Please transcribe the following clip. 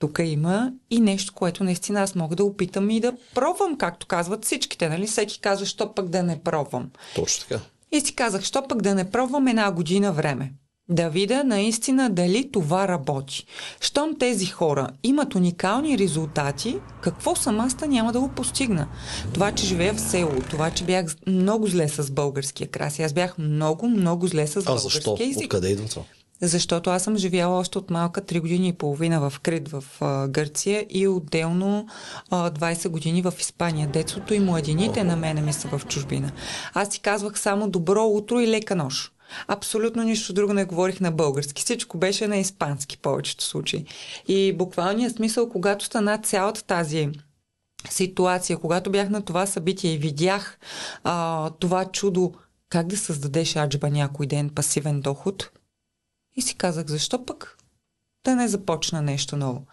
тук има и нещо, което наистина аз мога да опитам и да пробвам, както казват всичките, нали? Всеки казва, що пък да не пробвам. Точно така. И си казах, що пък да не пробвам една година време. Да видя наистина дали това работи. Щом тези хора имат уникални резултати, какво съм аз няма да го постигна? Това, че живея в село, това, че бях много зле с българския краси. Аз бях много зле с българския език. Откъде идва това? Защото аз съм живяла още от малка 3 години и половина в Крит в Гърция и отделно 20 години в Испания. Детството и младените на мене ми са в чужбина. Аз си казвах само добро утро и лека нощ. Абсолютно нищо друго не говорих на български. Всичко беше на испански в повечето случаи. И буквалният смисъл, когато стана цялата тази ситуация, когато бях на това събитие и видях това чудо, как да създадеш аджба някой ден пасивен доход, и си казах, защо пък да не започна нещо ново.